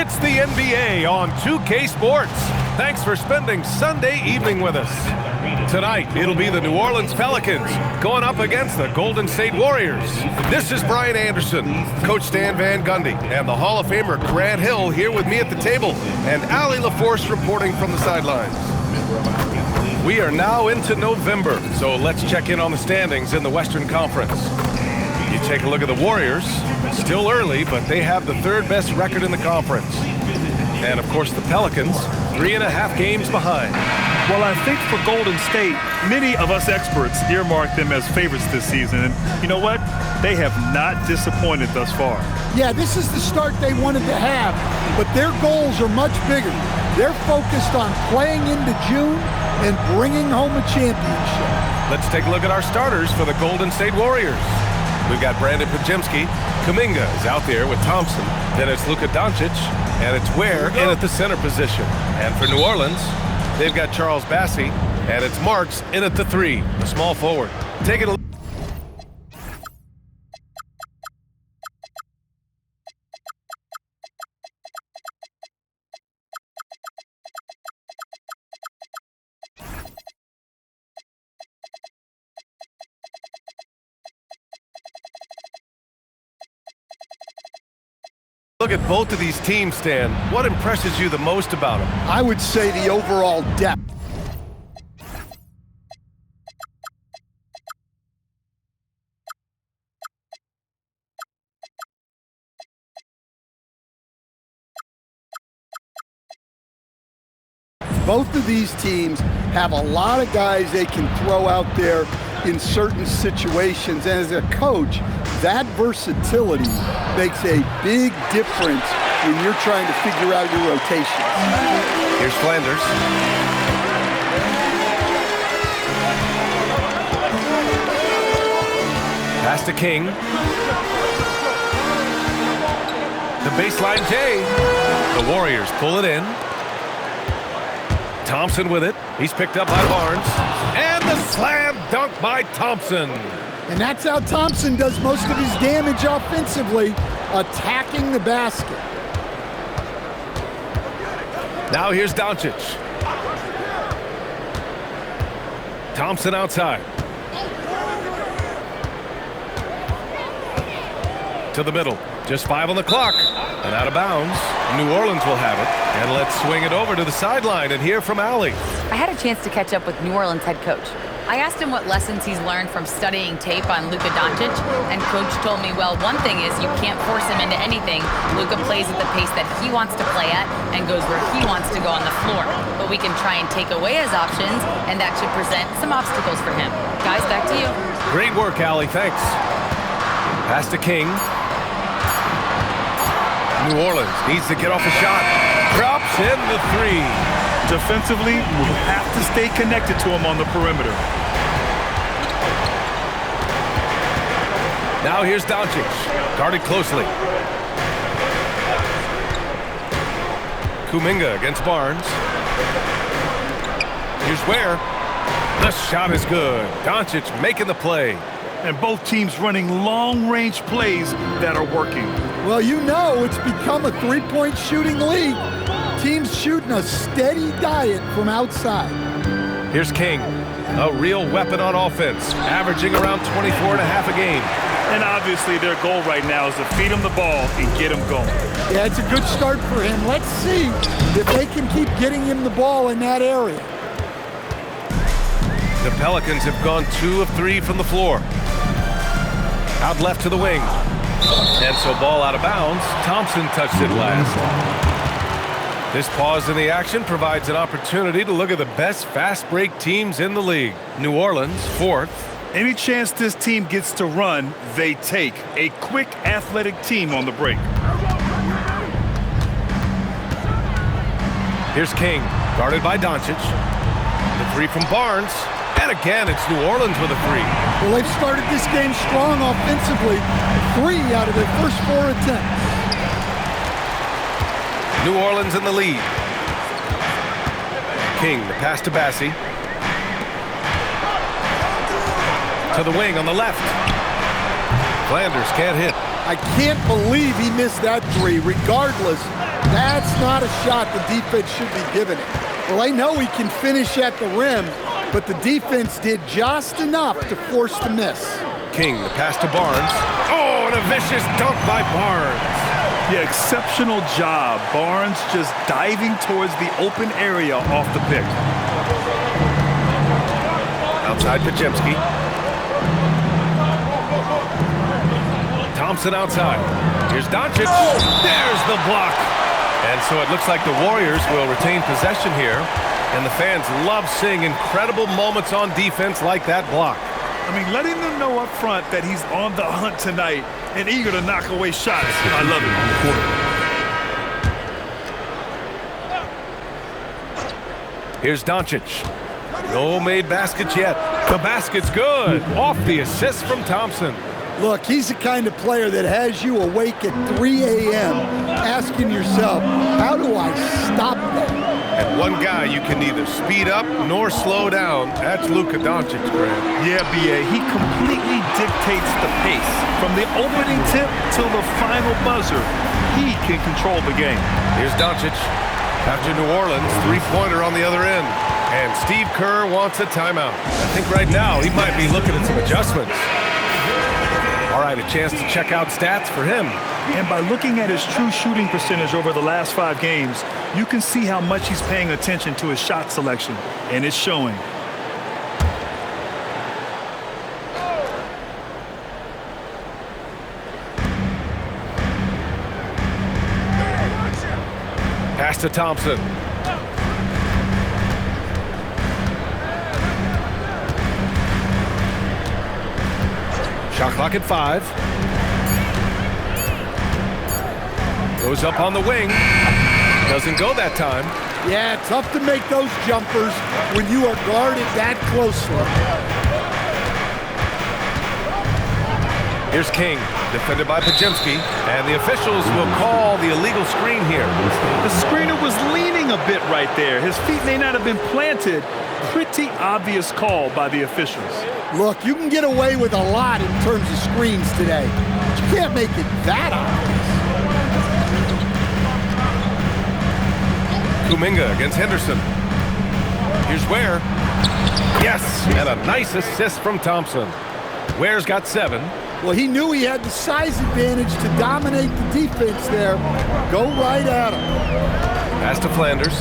It's the NBA on 2K Sports. Thanks for spending Sunday evening with us. Tonight, it'll be the New Orleans Pelicans going up against the Golden State Warriors. This is Brian Anderson, Coach Stan Van Gundy, and the Hall of Famer Grant Hill here with me at the table, and Allie LaForce reporting from the sidelines. We are now into November, so let's check in on the standings in the Western Conference. You take a look at the Warriors, still early, but they have the third best record in the conference. And of course the Pelicans, 3.5 games behind. Well, I think for Golden State, many of us experts earmarked them as favorites this season. And you know what? They have not disappointed thus far. Yeah, this is the start they wanted to have, but their goals are much bigger. They're focused on playing into June and bringing home a championship. Let's take a look at our starters for the Golden State Warriors. We've got Brandon Podziemski. Kuminga is out there with Thompson. Then it's Luka Doncic, and it's Ware in at the center position. And for New Orleans, they've got Charles Bassey, and it's Marks in at the 3, the small forward. Take it a look at both of these teams, Stan. What impresses you the most about them? I would say the overall depth. Both of these teams have a lot of guys they can throw out there in certain situations. And as a coach, that versatility makes a big difference when you're trying to figure out your rotation. Here's Flanders. Pass to King. The baseline J. The Warriors pull it in. Thompson with it. He's picked up by Barnes. And the slam dunk by Thompson. And that's how Thompson does most of his damage offensively, attacking the basket. Now here's Doncic. Thompson outside. To the middle. Just 5 on the clock. And out of bounds. New Orleans will have it. And let's swing it over to the sideline and hear from Allie. I had a chance to catch up with New Orleans head coach. I asked him what lessons he's learned from studying tape on Luka Doncic, and coach told me, well, one thing is you can't force him into anything. Luka plays at the pace that he wants to play at and goes where he wants to go on the floor. But we can try and take away his options, and that should present some obstacles for him. Guys, back to you. Great work, Allie. Thanks. Pass to King. New Orleans needs to get off a shot. Drops in the 3. Defensively, we have to stay connected to him on the perimeter. Now here's Doncic, guarded closely. Kuminga against Barnes. Here's Ware. The shot is good. Doncic making the play. And both teams running long-range plays that are working. Well, you know it's become a three-point shooting league. Teams shooting a steady diet from outside. Here's King, a real weapon on offense, averaging around 24.5 a game. And obviously their goal right now is to feed him the ball and get him going. Yeah, it's a good start for him. Let's see if they can keep getting him the ball in that area. The Pelicans have gone 2 of 3 from the floor. Out left to the wing. And so ball out of bounds. Thompson touched it last. This pause in the action provides an opportunity to look at the best fast break teams in the league. New Orleans, 4th. Any chance this team gets to run, they take. A quick, athletic team on the break. Here's King, guarded by Doncic. The 3 from Barnes. And again, it's New Orleans with a 3. Well, they've started this game strong offensively. 3 out of their first 4 attempts. New Orleans in the lead. King, the pass to Bassey. To the wing on the left. Flanders can't hit. I can't believe he missed that 3. Regardless, That's not a shot the defense should be giving it. Well, I know he can finish at the rim, but the defense did just enough to force the miss. King, the pass to Barnes. Oh, and a vicious dunk by Barnes. Yeah, exceptional job. Barnes just diving towards the open area off the pick. Outside Pajemski. Thompson outside. Here's Doncic. There's the block. And so it looks like the Warriors will retain possession here. And the fans love seeing incredible moments on defense like that block. I mean, letting them know up front that he's on the hunt tonight and eager to knock away shots. I love it on the court. Here's Doncic. No made baskets yet. The basket's good. Off the assist from Thompson. Look, he's the kind of player that has you awake at 3 a.m. asking yourself, how do I stop that? And one guy you can neither speed up nor slow down. That's Luka Doncic, Grant. Yeah, B.A., he completely dictates the pace. From the opening tip till the final buzzer, he can control the game. Here's Doncic. After New Orleans, three-pointer on the other end. And Steve Kerr wants a timeout. I think right now he might be looking at some adjustments. All right, a chance to check out stats for him. And by looking at his true shooting percentage over the last 5 games, you can see how much he's paying attention to his shot selection, and it's showing. Pass to Thompson. Shot clock at 5. Goes up on the wing. Doesn't go that time. Yeah, tough to make those jumpers when you are guarded that closely. Here's King, defended by Pajemski, and the officials will call the illegal screen here. The screener was leaning a bit right there. His feet may not have been planted. Pretty obvious call by the officials. Look, you can get away with a lot in terms of screens today. You can't make it that obvious. Kuminga against Henderson. Here's Ware. Yes, and a nice assist from Thompson. Ware's got 7. Well, he knew he had the size advantage to dominate the defense there. Go right at him. Pass to Flanders.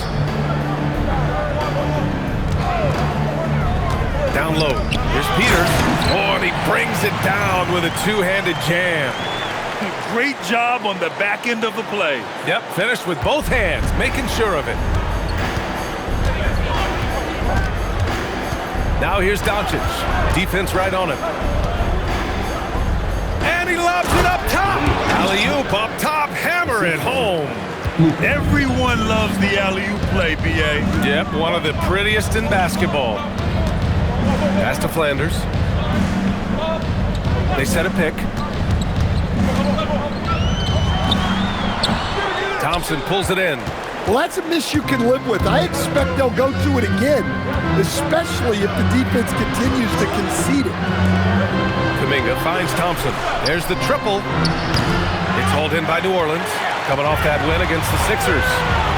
Down low. Here's Peters. Oh, and he brings it down with a two-handed jam. Great job on the back end of the play. Yep, finished with both hands, making sure of it. Now here's Doncic. Defense right on him. And he lobs it up top. Alley-oop up top, hammer it home. Everyone loves the alley-oop play, B.A. Yep, one of the prettiest in basketball. Pass to Flanders. They set a pick. Thompson pulls it in. Well, that's a miss you can live with. I expect they'll go to it again, especially if the defense continues to concede it. Kuminga finds Thompson. There's the triple. It's hauled in by New Orleans, coming off that win against the Sixers.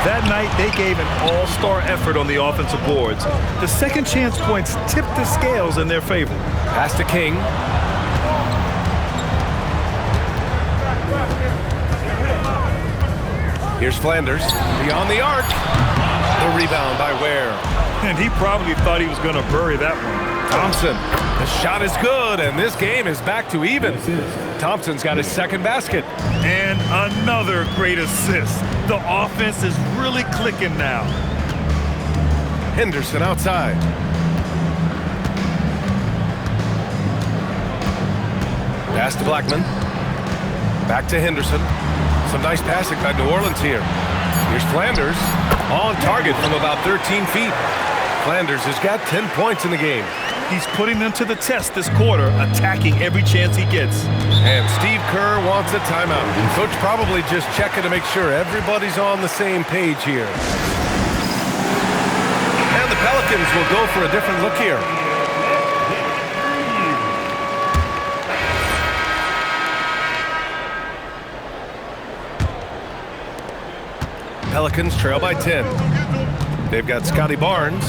That night, they gave an all-star effort on the offensive boards. The second chance points tipped the scales in their favor. Pass to King. Here's Flanders, beyond the arc. The rebound by Ware. And he probably thought he was going to bury that one. Thompson, the shot is good, and this game is back to even. Thompson's got his second basket. And another great assist. The offense is really clicking now. Henderson outside. Pass to Blackman. Back to Henderson. Some nice passing by New Orleans here. Here's Flanders on target from about 13 feet. Flanders has got 10 points in the game. He's putting them to the test this quarter, attacking every chance he gets. And Steve Kerr wants a timeout. Coach probably just checking to make sure everybody's on the same page here. And the Pelicans will go for a different look here. Pelicans trail by 10. They've got Scotty Barnes,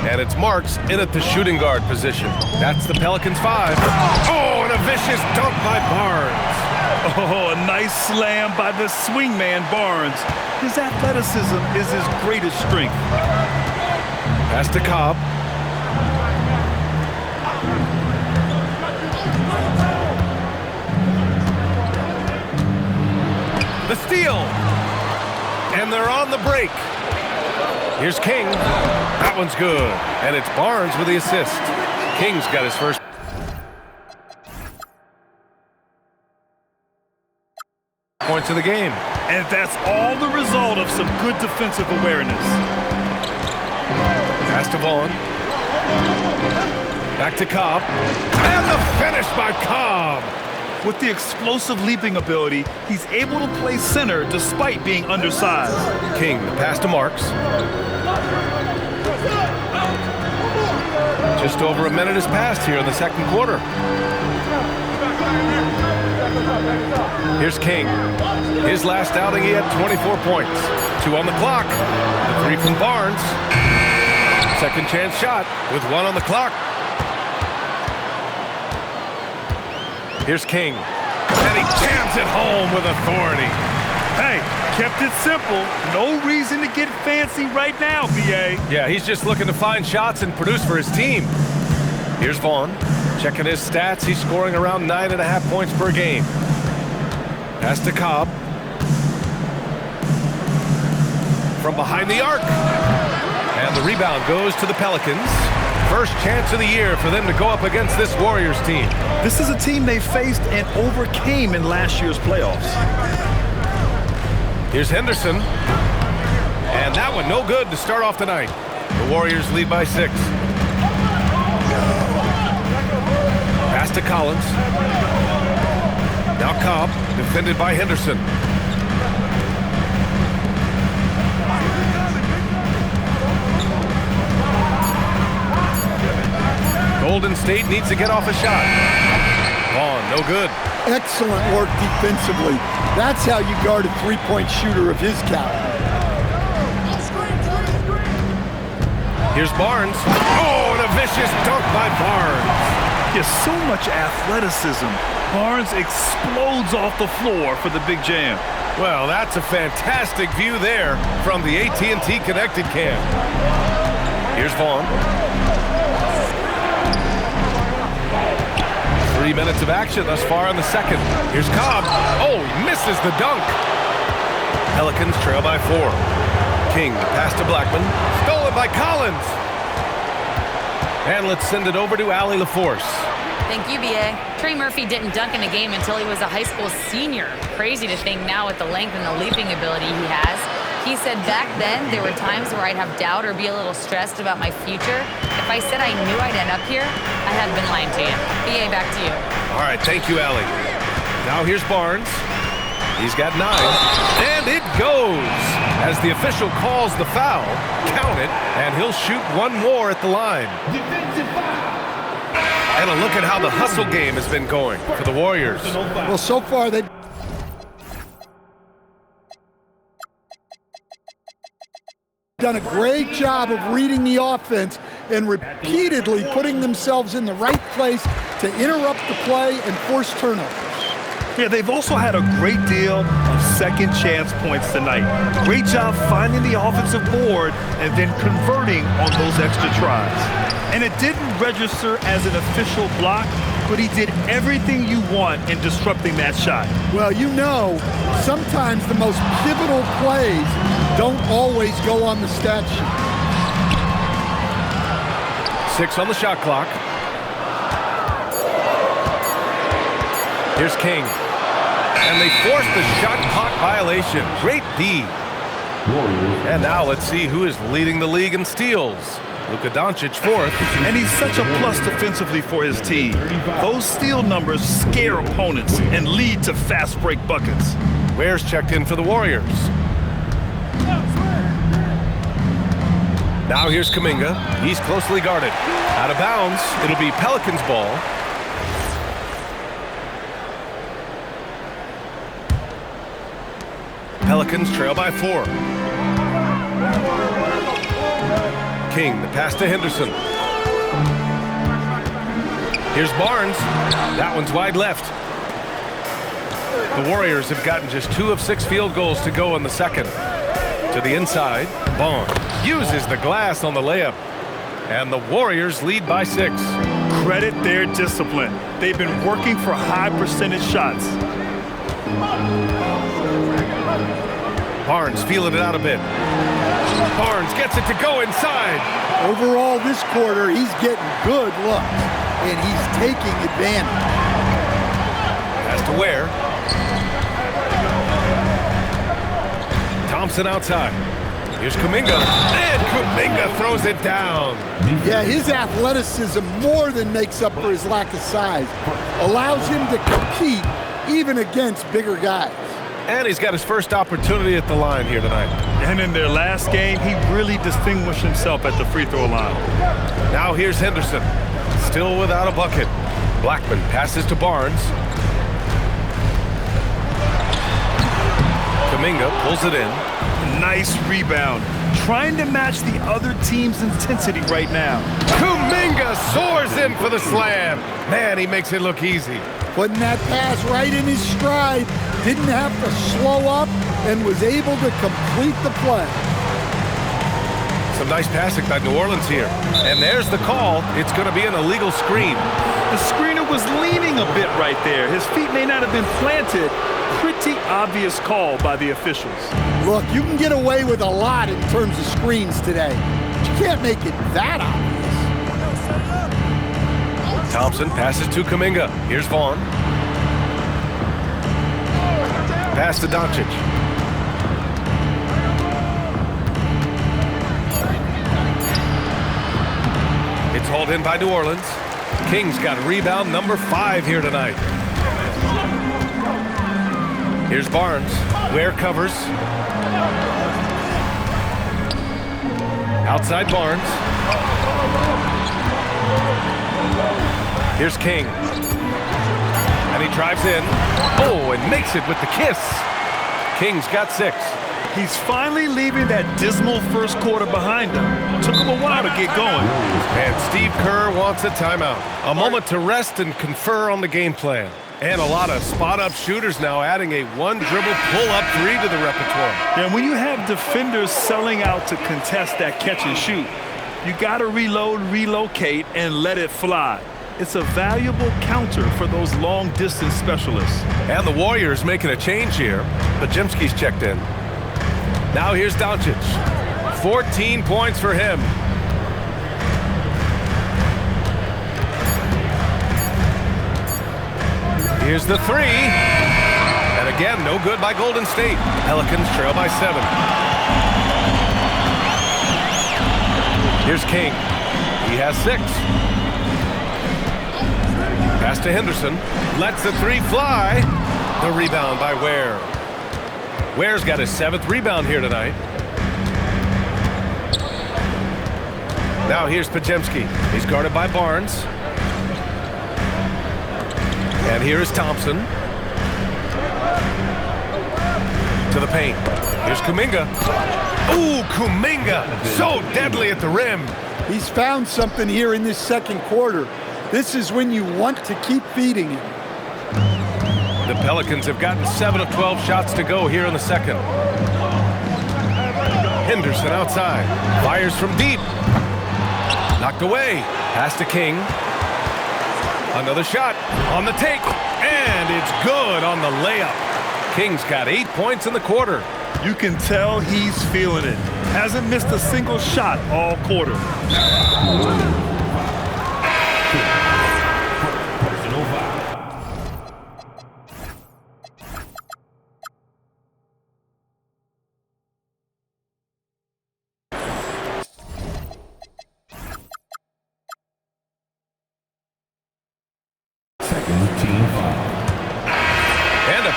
and it's Marks in at the shooting guard position. That's the Pelicans 5. Oh, and a vicious dunk by Barnes. Oh, a nice slam by the swingman Barnes. His athleticism is his greatest strength. Pass to Cobb. The steal. And they're on the break. Here's King. That one's good. And it's Barnes with the assist. King's got his first points of the game. And that's all the result of some good defensive awareness. Pass to Vaughn. Back to Cobb. And the finish by Cobb. With the explosive leaping ability, he's able to play center despite being undersized. King, the pass to Marks. Just over a minute has passed here in the second quarter. Here's King. His last outing, he had 24 points. 2 on the clock. The 3 from Barnes. Second chance shot with 1 on the clock. Here's King. And he jams it home with authority. Hey, kept it simple. No reason to get fancy right now, B.A. Yeah, he's just looking to find shots and produce for his team. Here's Vaughn. Checking his stats. He's scoring around 9.5 points per game. Pass to Cobb. From behind the arc. And the rebound goes to the Pelicans. First chance of the year for them to go up against this Warriors team. This is a team they faced and overcame in last year's playoffs. Here's Henderson. And that one no good to start off the night. The Warriors lead by 6. Pass to Collins. Now Cobb, defended by Henderson. Golden State needs to get off a shot. Vaughn, no good. Excellent work defensively. That's how you guard a three-point shooter of his caliber. Here's Barnes. Oh, and a vicious dunk by Barnes. He has so much athleticism. Barnes explodes off the floor for the big jam. Well, that's a fantastic view there from the AT&T Connected Cam. Here's Vaughn. 3 minutes of action thus far in the second. Here's Cobb. Oh, he misses the dunk. Pelicans trail by 4. King, pass to Blackman. Stolen by Collins. And let's send it over to Allie LaForce. Thank you, B.A. Trey Murphy didn't dunk in a game until he was a high school senior. Crazy to think now with the length and the leaping ability he has. He said back then there were times where I'd have doubt or be a little stressed about my future. If I said I knew I'd end up here, I have been lying to you. B.A., back to you. All right, thank you, Allie. Now here's Barnes. He's got 9. And it goes! As the official calls the foul, count it, and he'll shoot one more at the line. And a look at how the hustle game has been going for the Warriors. Well, so far they've done a great job of reading the offense and repeatedly putting themselves in the right place to interrupt the play and force turnovers. Yeah, they've also had a great deal of second chance points tonight. Great job finding the offensive board and then converting on those extra tries. And it didn't register as an official block, but he did everything you want in disrupting that shot. Well, you know, sometimes the most pivotal plays don't always go on the stat sheet. 6 on the shot clock. Here's King. And they forced the shot clock violation. Great D. And now let's see who is leading the league in steals. Luka Doncic 4th. And he's such a plus defensively for his team. Those steal numbers scare opponents and lead to fast break buckets. Ware's checked in for the Warriors. Now here's Kuminga. He's closely guarded. Out of bounds. It'll be Pelicans ball. Pelicans trail by 4. King, the pass to Henderson. Here's Barnes. That one's wide left. The Warriors have gotten just 2 of 6 field goals to go in the second. To the inside, Barnes uses the glass on the layup. And the Warriors lead by 6. Credit their discipline. They've been working for high percentage shots. Barnes feeling it out a bit. Barnes gets it to go inside. Overall, this quarter, he's getting good looks, and he's taking advantage. Pass to Ware. Thompson outside. Here's Kuminga. And Kuminga throws it down. Yeah, his athleticism more than makes up for his lack of size. Allows him to compete even against bigger guys. And he's got his first opportunity at the line here tonight. And in their last game, he really distinguished himself at the free throw line. Now here's Henderson. Still without a bucket. Blackman passes to Barnes. Kuminga pulls it in. Nice rebound. Trying to match the other team's intensity right now. Kuminga soars in for the slam. Man, he makes it look easy. Putting that pass right in his stride. Didn't have to slow up and was able to complete the play. Some nice passing by New Orleans here. And there's the call. It's going to be an illegal screen. The screener was leaning a bit right there. His feet may not have been planted. Pretty obvious call by the officials. Look, you can get away with a lot in terms of screens today. But you can't make it that obvious. Thompson passes to Kuminga. Here's Vaughn. Pass to Doncic. It's hauled in by New Orleans. Kings got rebound number 5 here tonight. Here's Barnes. Ware covers. Outside Barnes. Here's King. And he drives in. Oh, and makes it with the kiss. King's got 6. He's finally leaving that dismal first quarter behind him. Took him a while to get going. And Steve Kerr wants a timeout. A moment to rest and confer on the game plan. And a lot of spot-up shooters now adding a one-dribble pull-up 3 to the repertoire. And when you have defenders selling out to contest that catch and shoot, you got to reload, relocate, and let it fly. It's a valuable counter for those long-distance specialists. And the Warriors making a change here. Podziemski's checked in. Now here's Doncic. 14 points for him. Here's the 3. And again, no good by Golden State. Pelicans trail by 7. Here's King. He has 6. Pass to Henderson. Lets the 3 fly. The rebound by Ware. Ware's got his 7th rebound here tonight. Now here's Podziemski. He's guarded by Barnes. And here is Thompson. To the paint. Here's Kuminga. Ooh, Kuminga. So deadly at the rim. He's found something here in this second quarter. This is when you want to keep feeding him. The Pelicans have gotten 7 of 12 shots to go here in the second. Henderson outside. Fires from deep. Knocked away. Pass to King. Another shot on the take. And it's good on the layup. King's got 8 points in the quarter. You can tell he's feeling it. Hasn't missed a single shot all quarter.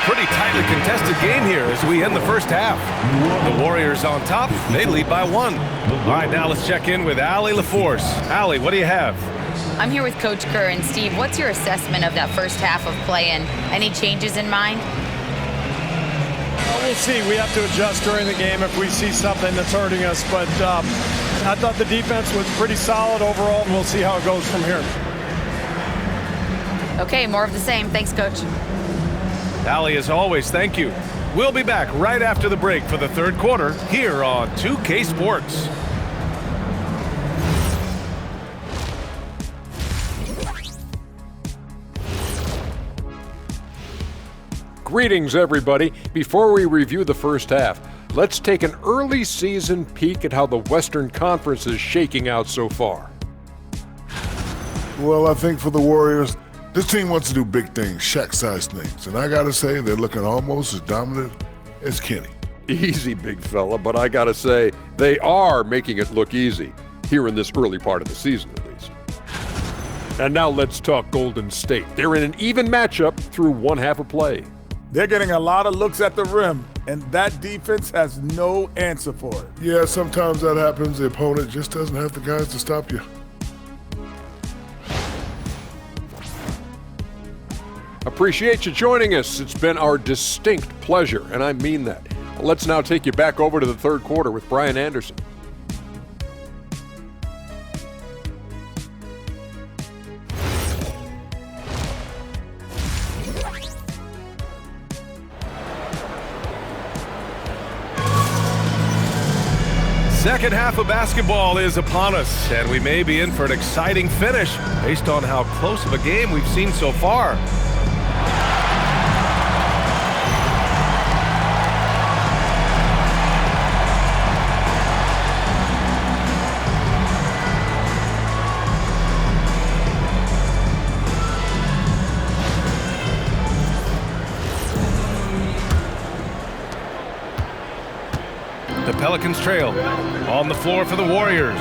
Pretty tightly contested game here as we end the first half. The Warriors on top. They lead by 1. All right, now let's check in with Allie LaForce. Allie, what do you have? I'm here with Coach Kerr. And Steve, what's your assessment of that first half of play and any changes in mind? We'll see. We have to adjust during the game if we see something that's hurting us. But I thought the defense was pretty solid overall, and we'll see how it goes from here. Okay, more of the same. Thanks, Coach. Allie, as always, thank you. We'll be back right after the break for the third quarter here on 2K Sports. Greetings, everybody. Before we review the first half, let's take an early season peek at how the Western Conference is shaking out so far. Well, I think for the Warriors, this team wants to do big things, Shaq-sized things. And I got to say, they're looking almost as dominant as Kenny. Easy, big fella, but I got to say, they are making it look easy, here in this early part of the season at least. And now let's talk Golden State. They're in an even matchup through one half of play. They're getting a lot of looks at the rim, and that defense has no answer for it. Yeah, sometimes that happens. The opponent just doesn't have the guys to stop you. Appreciate you joining us. It's been our distinct pleasure, and I mean that. Let's now take you back over to the third quarter with Brian Anderson. Second half of basketball is upon us, and we may be in for an exciting finish based on how close of a game we've seen so far. The Pelicans trail. On the floor for the Warriors.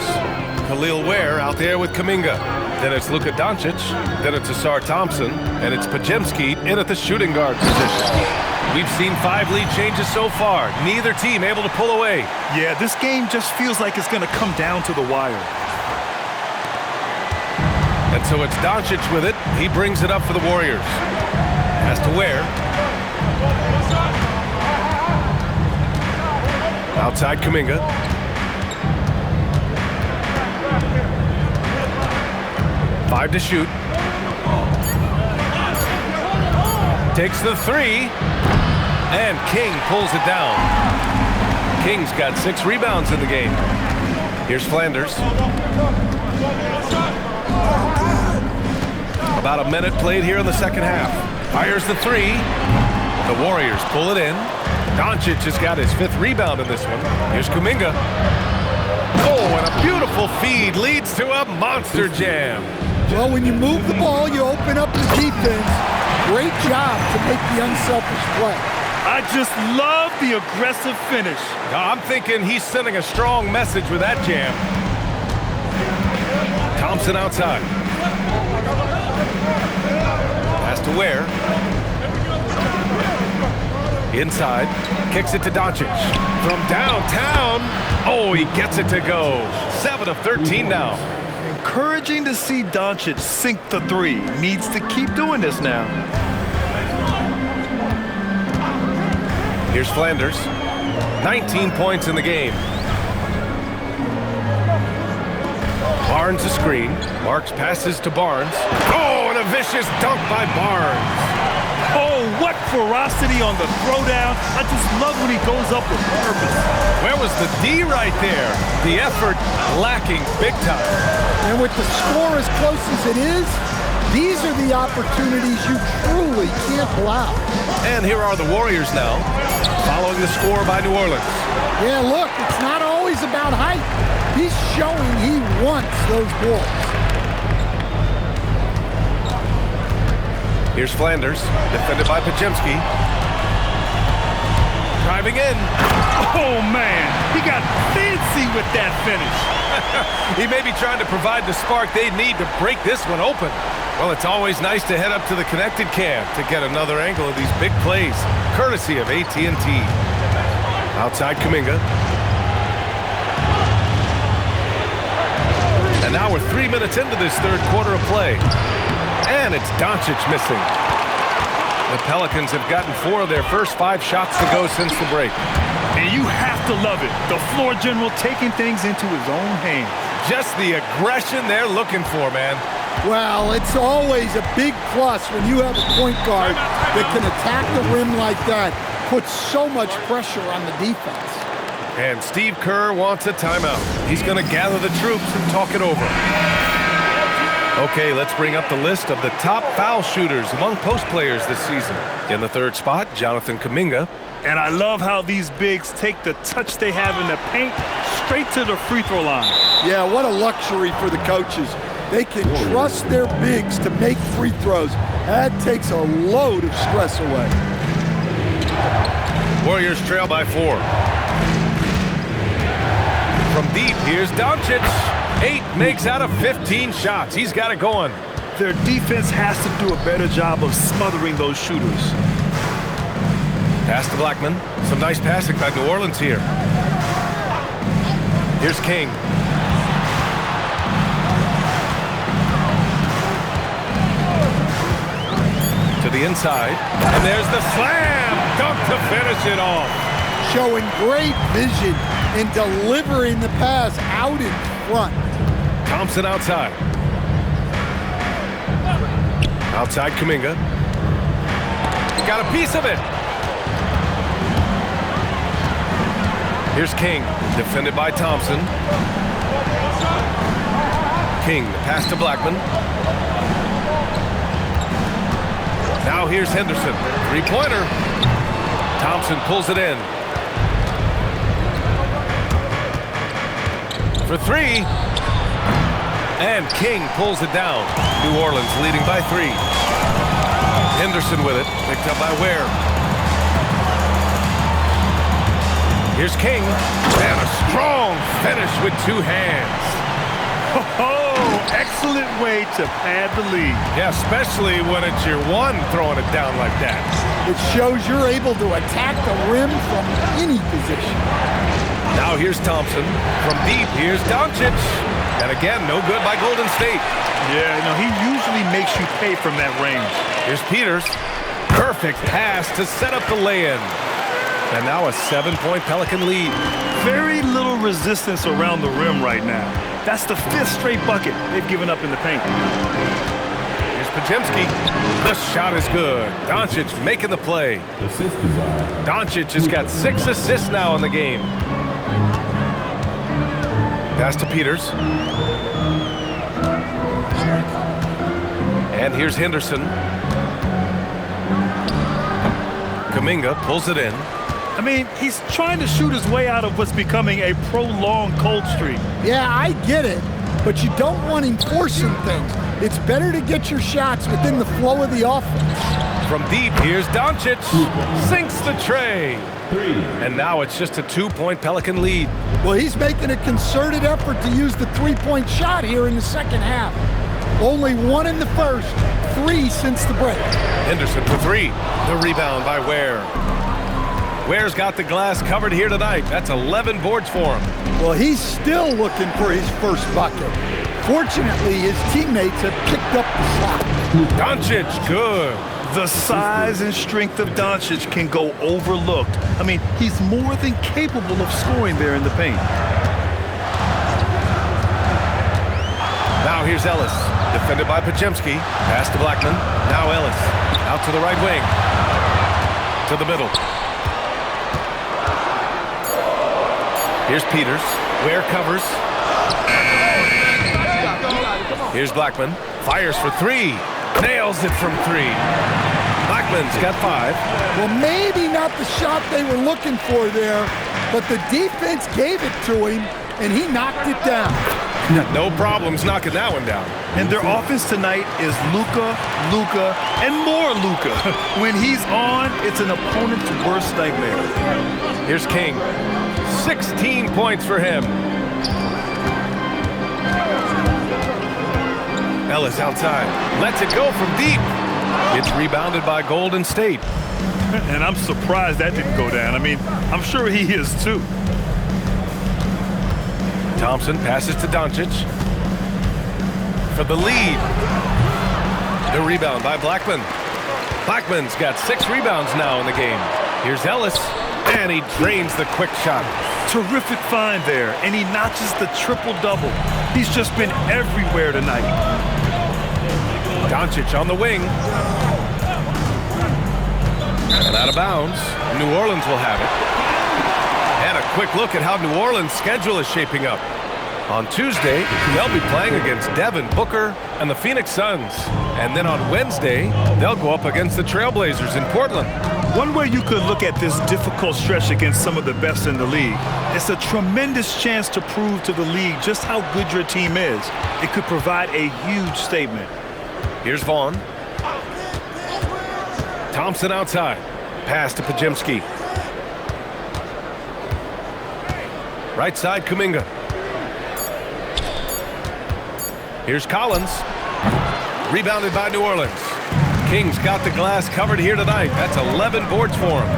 Khalil Ware out there with Kuminga. Then it's Luka Doncic. Then it's Asar Thompson. And it's Podziemski in at the shooting guard position. We've seen 5 lead changes so far. Neither team able to pull away. Yeah, this game just feels like it's going to come down to the wire. And so it's Doncic with it. He brings it up for the Warriors. Has to Ware. Outside Kuminga. Five to shoot. Takes the 3. And King pulls it down. King's got 6 rebounds in the game. Here's Flanders. About a minute played here in the second half. Fires the 3. The Warriors pull it in. Doncic has got his 5th rebound in this one. Here's Kuminga. Oh, and a beautiful feed leads to a monster jam. Well, when you move the ball, you open up the defense. Great job to make the unselfish play. I just love the aggressive finish. I'm thinking he's sending a strong message with that jam. Thompson outside. Pass to Ware. Inside, kicks it to Doncic. From downtown, oh, he gets it to go. 7 of 13 now. Encouraging to see Doncic sink the 3. Needs to keep doing this now. Here's Flanders. 19 points in the game. Barnes a screen. Marks passes to Barnes. Oh, and a vicious dunk by Barnes. Oh, what ferocity on the throwdown. I just love when he goes up with purpose. Where was the D right there? The effort lacking big time. And with the score as close as it is, these are the opportunities you truly can't allow. And here are the Warriors now, following the score by New Orleans. Yeah, look, it's not always about height. He's showing he wants those balls. Here's Flanders, defended by Podziemski. Driving in. Oh, man, he got fancy with that finish. He may be trying to provide the spark they need to break this one open. Well, it's always nice to head up to the connected cam to get another angle of these big plays, courtesy of AT&T. Outside Kuminga. And now we're 3 minutes into this third quarter of play. And it's Doncic missing. The Pelicans have gotten 4 of their first 5 shots to go since the break. And you have to love it. The floor general taking things into his own hands. Just the aggression they're looking for, man. Well, it's always a big plus when you have a point guard that can attack the rim like that, puts so much pressure on the defense. And Steve Kerr wants a timeout. He's going to gather the troops and talk it over. Okay, let's bring up the list of the top foul shooters among post players this season. In the 3rd spot, Jonathan Kuminga. And I love how these bigs take the touch they have in the paint straight to the free throw line. Yeah, what a luxury for the coaches. They can trust their bigs to make free throws. That takes a load of stress away. Warriors trail by 4. From deep, here's Doncic. 8 makes out of 15 shots. He's got it going. Their defense has to do a better job of smothering those shooters. Pass to Blackman. Some nice passing by New Orleans here. Here's King. To the inside. And there's the slam. Dunk to finish it off. Showing great vision in delivering the pass out in front. Thompson outside. Outside Kuminga. Got a piece of it. Here's King, defended by Thompson. King, the pass to Blackman. Now here's Henderson, 3-pointer. Thompson pulls it in. For 3. And King pulls it down. New Orleans leading by 3. Henderson with it, picked up by Ware. Here's King, and a strong finish with 2 hands. Oh, excellent way to pad the lead. Yeah, especially when it's your one throwing it down like that. It shows you're able to attack the rim from any position. Now here's Thompson. From deep, here's Doncic. And again, no good by Golden State. Yeah, no, he usually makes you pay from that range. Here's Peters. Perfect pass to set up the lay-in. And now a 7-point Pelican lead. Very little resistance around the rim right now. That's the 5th straight bucket they've given up in the paint. Here's Podziemski. The shot is good. Doncic making the play. Doncic has got 6 assists now in the game. Pass to Peters. And here's Henderson. Kuminga pulls it in. I mean, he's trying to shoot his way out of what's becoming a prolonged cold streak. Yeah, I get it, but you don't want him forcing things. It's better to get your shots within the flow of the offense. From deep, here's Doncic. Sinks the tray. And now it's just a 2-point Pelican lead. Well, he's making a concerted effort to use the 3-point shot here in the second half. Only 1 in the first, 3 since the break. Henderson for 3. The rebound by Ware. Ware's got the glass covered here tonight. That's 11 boards for him. Well, he's still looking for his first bucket. Fortunately, his teammates have picked up the slack. Doncic, good. The size and strength of Doncic can go overlooked. I mean, he's more than capable of scoring there in the paint. Now here's Ellis, defended by Podziemski. Pass to Blackman. Now Ellis, out to the right wing. To the middle. Here's Peters. Ware covers. Here's Blackman. Fires for 3. Nails it from 3. Blackman's got 5. Well, maybe not the shot they were looking for there, but the defense gave it to him, and he knocked it down. No problems knocking that one down. And their offense tonight is Luka, and more Luka. When he's on, it's an opponent's worst nightmare. Here's King. 16 points for him. Ellis outside. Lets it go from deep. It's rebounded by Golden State. And I'm surprised that didn't go down. I mean, I'm sure he is too. Thompson passes to Doncic for the lead. The rebound by Blackman. Blackman's got 6 rebounds now in the game. Here's Ellis, and he drains the quick shot. Terrific find there, and he notches the triple-double. He's just been everywhere tonight. Doncic on the wing. And out of bounds. New Orleans will have it. And a quick look at how New Orleans' schedule is shaping up. On Tuesday, they'll be playing against Devin Booker and the Phoenix Suns. And then on Wednesday, they'll go up against the Trailblazers in Portland. One way you could look at this difficult stretch against some of the best in the league, it's a tremendous chance to prove to the league just how good your team is. It could provide a huge statement. Here's Vaughn. Thompson outside. Pass to Pajemski. Right side, Kuminga. Here's Collins. Rebounded by New Orleans. Kings got the glass covered here tonight. That's 11 boards for him.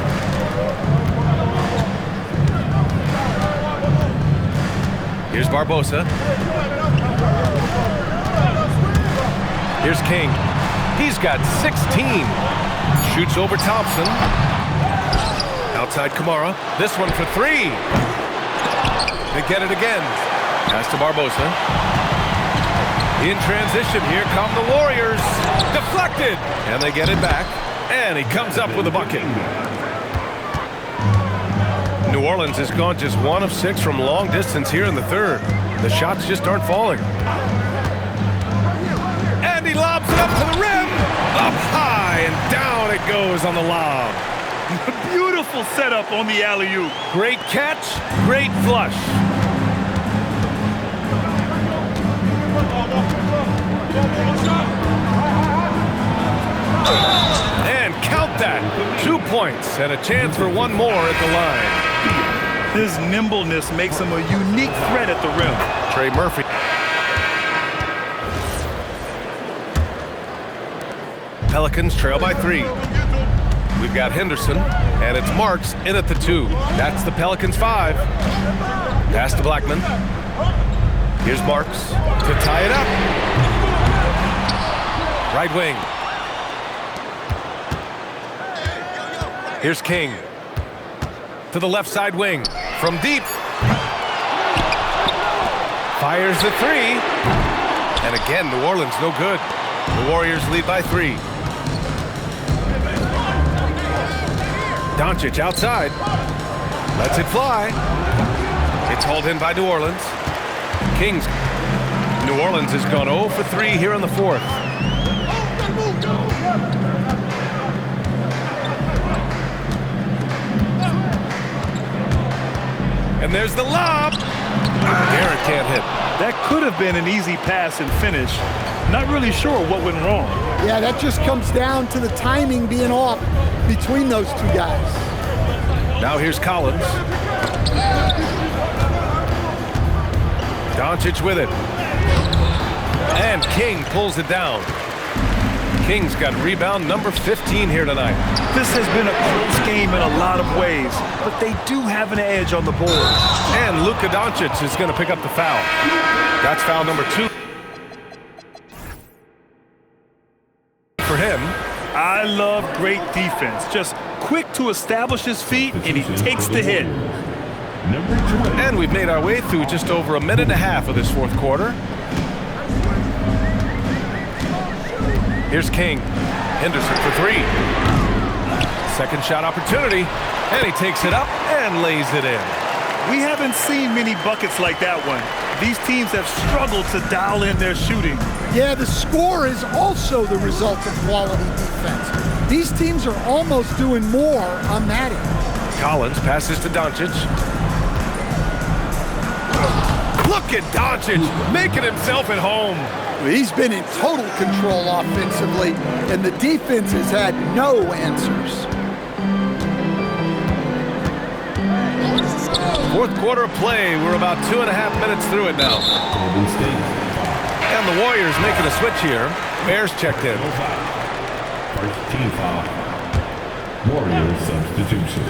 Here's Barbosa. Here's King. He's got 16. Shoots over Thompson. Outside Kamara. This one for 3. They get it again. Pass to Barbosa. In transition, here come the Warriors. Deflected. And they get it back. And he comes up with a bucket. New Orleans has gone just 1 of 6 from long distance here in the third. The shots just aren't falling. And he lobs it up to the rim. Up high and down it goes on the lob. Beautiful setup on the alley-oop. Great catch, great flush. And count that. 2 points and a chance for 1 more at the line. His nimbleness makes him a unique threat at the rim. Trey Murphy. Pelicans trail by 3. We've got Henderson, and it's Marks in at the 2. That's the Pelicans 5. Pass to Blackman. Here's Marks to tie it up. Right wing. Here's King. To the left side wing. From deep. Fires the 3. And again, New Orleans no good. The Warriors lead by 3. Doncic outside. Lets it fly. It's hauled in by New Orleans. Kings. New Orleans has gone 0 for 3 here in the 4th. And there's the lob. Garrett can't hit. That could have been an easy pass and finish. Not really sure what went wrong. Yeah, that just comes down to the timing being off between those 2 guys. Now here's Collins. Doncic with it. And King pulls it down. Kings got rebound number 15 here tonight. This has been a close game in a lot of ways, but they do have an edge on the board. And Luka Doncic is going to pick up the foul. That's foul number 2 for him. I love great defense. Just quick to establish his feet, and he takes the hit. And we've made our way through just over a minute and a half of this 4th quarter. Here's King. Henderson for 3. Second shot opportunity. And he takes it up and lays it in. We haven't seen many buckets like that one. These teams have struggled to dial in their shooting. Yeah, the score is also the result of quality defense. These teams are almost doing more on that end. Collins passes to Doncic. Look at Doncic making himself at home. He's been in total control offensively, and the defense has had no answers. 4th quarter of play. We're about 2.5 minutes through it now. And the Warriors making a switch here. Bears checked in. First team foul. Warriors substitution.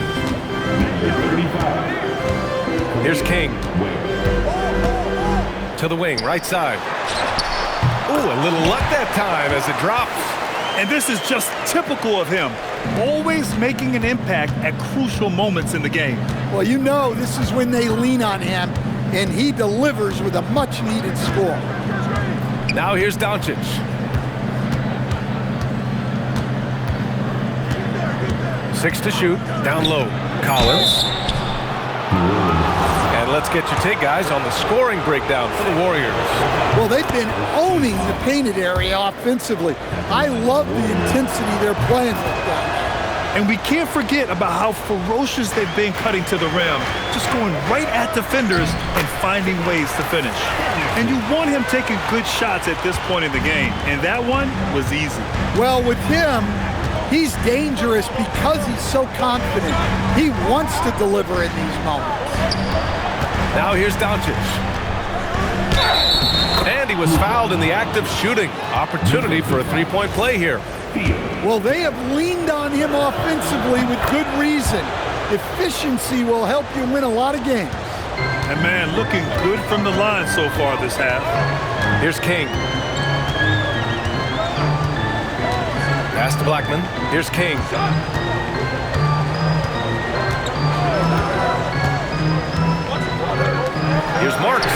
Number 35. Here's King. To the wing, right side. Ooh, a little luck that time as it drops. And this is just typical of him, always making an impact at crucial moments in the game. Well, you know this is when they lean on him, and he delivers with a much-needed score. Now here's Doncic. Six to shoot, down low. Collins. And let's get your take, guys, on the scoring breakdown for the Warriors. Well, they've been owning the painted area offensively. I love the intensity they're playing with that. And we can't forget about how ferocious they've been cutting to the rim, just going right at defenders and finding ways to finish. And you want him taking good shots at this point in the game, and that one was easy. Well, with him, he's dangerous because he's so confident. He wants to deliver in these moments. Now here's Doncic. And he was fouled in the act of shooting. Opportunity for a three-point play here. Well, they have leaned on him offensively with good reason. Efficiency will help you win a lot of games. And man, looking good from the line so far this half. Here's King. Pass to Blackman. Here's King. Here's Marks.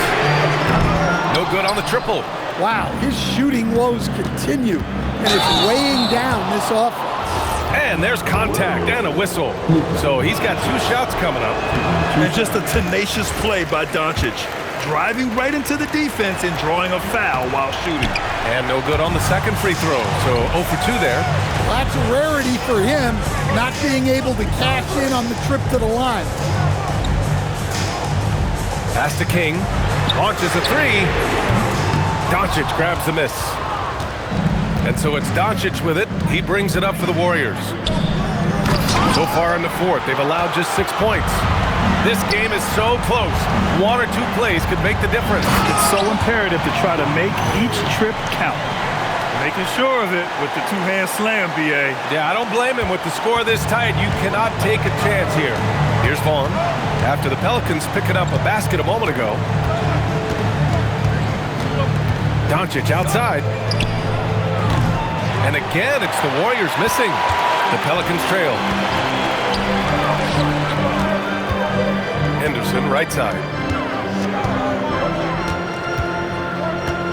No good on the triple. Wow, his shooting woes continue, and it's weighing down this offense. And there's contact and a whistle. So he's got two shots coming up. And just a tenacious play by Doncic, driving right into the defense and drawing a foul while shooting. And no good on the second free throw. So 0 for 2 there. That's a rarity for him, not being able to cash in on the trip to the line. Pass to King. Launches a three. Doncic grabs the miss. And so it's Doncic with it. He brings it up for the Warriors. So far in the fourth, they've allowed just 6 points. This game is so close. 1 or 2 plays could make the difference. It's so imperative to try to make each trip count. Making sure of it with the two-hand slam, B.A. Yeah, I don't blame him. With the score this tight, you cannot take a chance here. Here's Vaughn. After the Pelicans picking up a basket a moment ago. Doncic outside. And again, it's the Warriors missing. The Pelicans trail. Henderson, right side.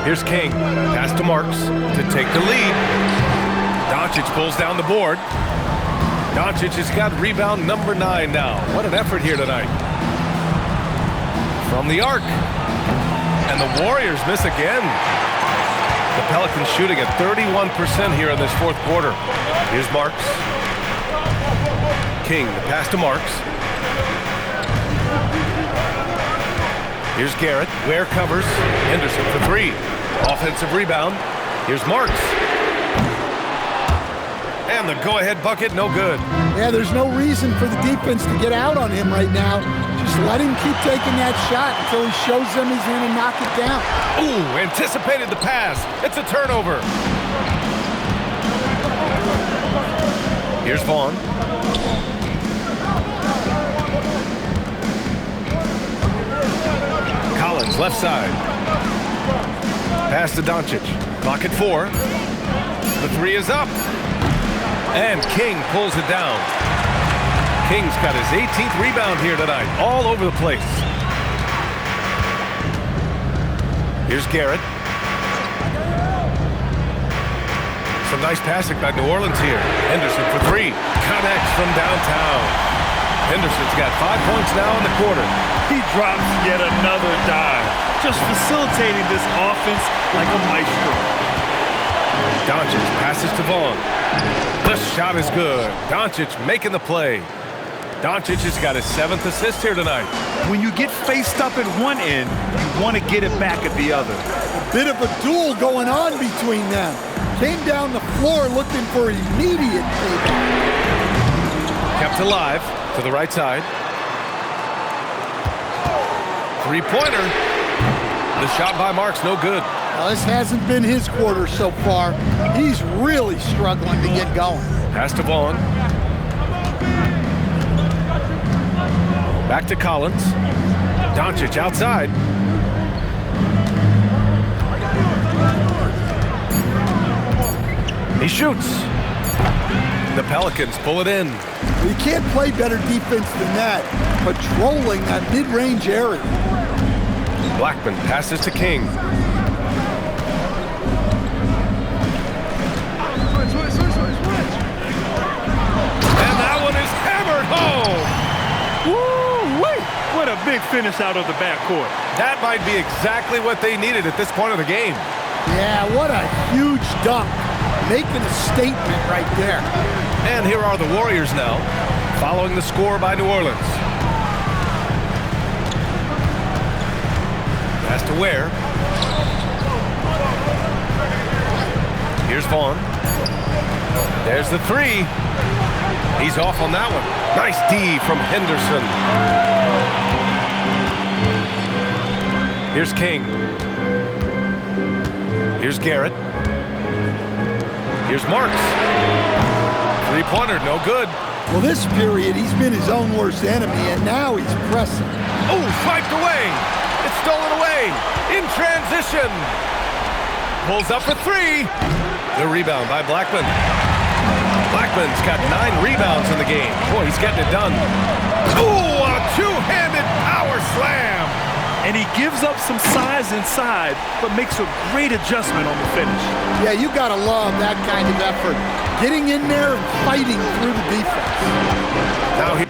Here's King. Pass to Marks to take the lead. Doncic pulls down the board. Doncic has got rebound number 9 now. What an effort here tonight. From the arc. And the Warriors miss again. The Pelicans shooting at 31% here in this fourth quarter. Here's Marks. King, the pass to Marks. Here's Garrett. Ware covers. Henderson for 3. Offensive rebound. Here's Marks. And the go-ahead bucket, no good. Yeah, there's no reason for the defense to get out on him right now. Just let him keep taking that shot until he shows them he's going to knock it down. Ooh, anticipated the pass. It's a turnover. Here's Vaughn. Collins, left side. Pass to Doncic. Clock at 4. The 3 is up. And King pulls it down. King's got his 18th rebound here tonight. All over the place. Here's Garrett. Some nice passing by New Orleans here. Henderson for 3. Connects from downtown. Henderson's got 5 points now in the quarter. He drops yet another dive, just facilitating this offense like a maestro. Doncic passes to Vaughn. The shot is good. Doncic making the play. Doncic has got his 7th assist here tonight. When you get faced up at one end, you want to get it back at the other. A bit of a duel going on between them. Came down the floor looking for immediate payback. Kept alive to the right side. Three-pointer. The shot by Marks, no good. Well, this hasn't been his quarter so far. He's really struggling to get going. Pass to Vaughn. Back to Collins. Doncic outside. He shoots. The Pelicans pull it in. You can't play better defense than that, patrolling that mid-range area. Blackman passes to King. And that one is hammered home. Woo-wee! What a big finish out of the backcourt. That might be exactly what they needed at this point of the game. Yeah, what a huge dunk. Making a statement right there. And here are the Warriors now, following the score by New Orleans. Pass to Ware. Here's Vaughn. There's the three. He's off on that one. Nice D from Henderson. Here's King. Here's Garrett. Here's Marks. Three-pointer, no good. Well, this period, he's been his own worst enemy, and now he's pressing. Oh, swiped away. It's stolen away. In transition. Pulls up for three. The rebound by Blackman. Blackman's got 9 rebounds in the game. Boy, he's getting it done. Oh, a two-handed power slam. And he gives up some size inside, but makes a great adjustment on the finish. Yeah, you gotta love that kind of effort. Getting in there and fighting through the defense. Now he...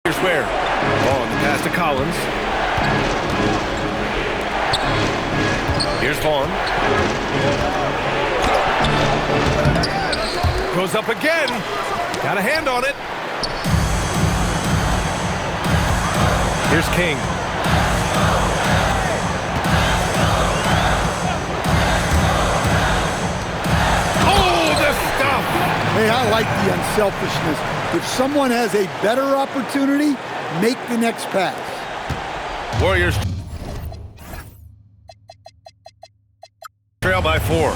Here's Ware. Vaughn, the pass to Collins. Here's Vaughn. Goes up again. Got a hand on it. Here's King. Oh, the stuff! Hey, I like the unselfishness. If someone has a better opportunity, make the next pass. Warriors trail by 4.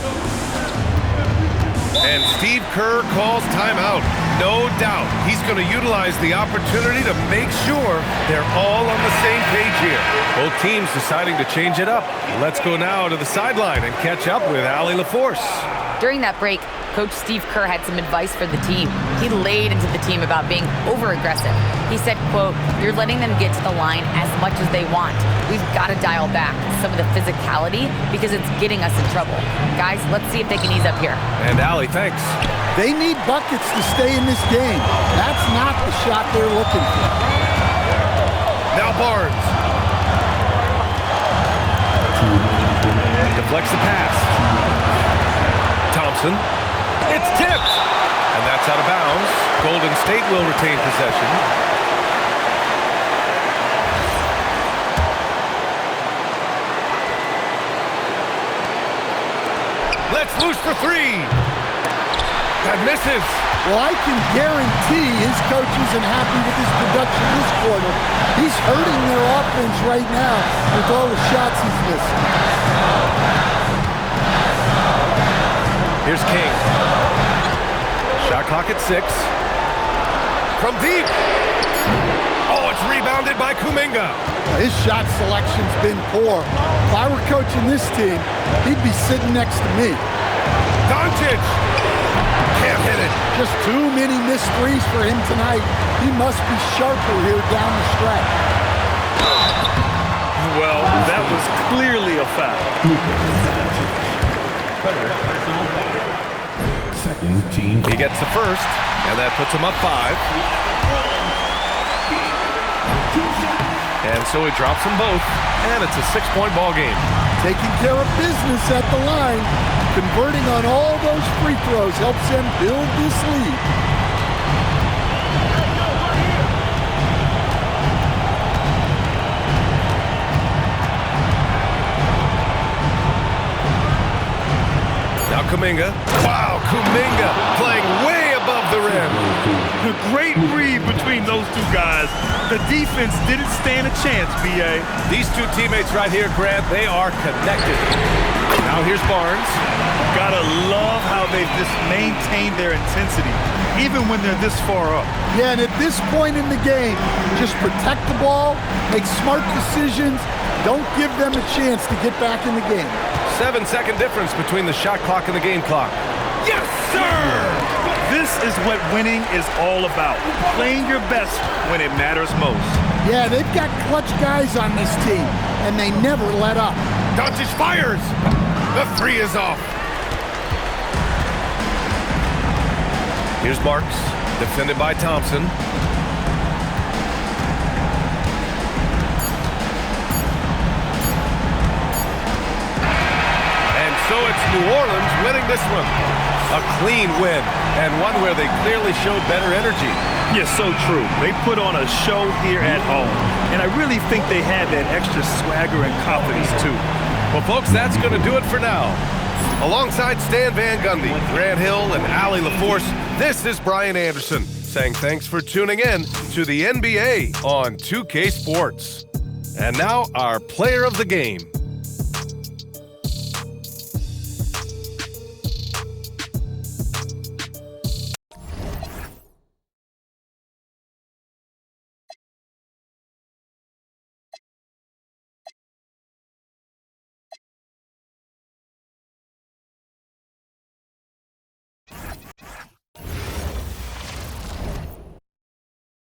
And Steve Kerr calls timeout. No doubt he's going to utilize the opportunity to make sure they're all on the same page here. Both teams deciding to change it up. Let's go now to the sideline and catch up with Allie LaForce. During that break, Coach Steve Kerr had some advice for the team. He laid into the team about being over-aggressive. He said, quote, "You're letting them get to the line as much as they want. We've got to dial back some of the physicality because it's getting us in trouble. Guys, let's see if they can ease up here." And Allie, thanks. They need buckets to stay in this game. That's not the shot they're looking for. Now Barnes. Deflects the pass. Thompson. It's tipped. And that's out of bounds. Golden State will retain possession. Let's loose for three. That misses. Well, I can guarantee his coach isn't happy with his production this quarter. He's hurting their offense right now with all the shots he's missing. Here's King. Shot clock at 6. From deep. Oh, it's rebounded by Kuminga. His shot selection's been poor. If I were coaching this team, he'd be sitting next to me. Doncic. Can't hit it. Just too many missed threes for him tonight. He must be sharper here down the stretch. Well, that was clearly a foul. Second team. He gets the first, and that puts him up 5. And so he drops them both, and it's a 6-point ball game. Taking care of business at the line, converting on all those free throws helps them build this lead. Now Kuminga. Wow, Kuminga playing way above the rim. A great read between those two guys. The defense didn't stand a chance, B.A. These two teammates right here, Grant, they are connected. Now here's Barnes. Gotta love how they've just maintained their intensity, even when they're this far up. Yeah, and at this point in the game, just protect the ball, make smart decisions, don't give them a chance to get back in the game. 7-second difference between the shot clock and the game clock. Yes, sir! This is what winning is all about. Playing your best when it matters most. Yeah, they've got clutch guys on this team, and they never let up. Doncic fires! The three is off. Here's Marks, defended by Thompson. And so it's New Orleans winning this one. A clean win, and one where they clearly showed better energy. Yeah, so true. They put on a show here at home, and I really think they had that extra swagger and confidence, too. Well, folks, that's going to do it for now. Alongside Stan Van Gundy, Grant Hill, and Allie LaForce, this is Brian Anderson saying thanks for tuning in to the NBA on 2K Sports. And now our player of the game.